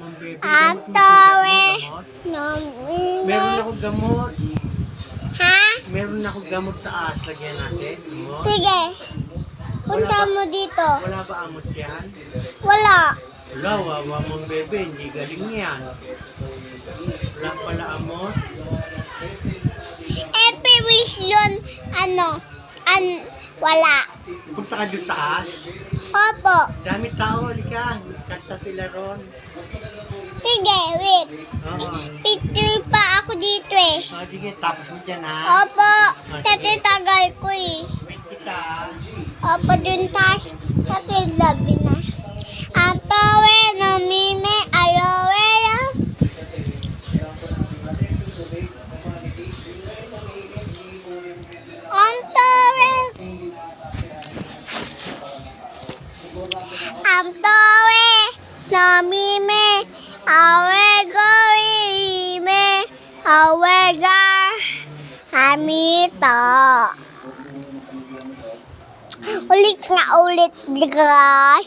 Ma'am Bebe, Ang gamot mo tawe. gamot? Namime. Meron akong gamot. Ha? Meron akong gamot taas. Lagyan natin. Gamot. Sige. Punta mo dito. Wala ba amot yan? Wala. Wala, wawa Ma'am Bebe. Hindi galing yan. Wala pala amot. Every wish yun, wala. Punta ka doon taas. Opo. Dami tao. Halika. Kanta sila ron. Sige, wait. Oo. Picture pa ako dito eh. Sige, tapos mo dyan ha. Opo. Tatitagal ko eh. Wait kita. Opo, dun taas. Tatilabi na. Ang tawe, namime, aloe vera. Ang tawe. Ang tawe, namime, awe goime, awe gar, hamita. Ulit na ulit, guys.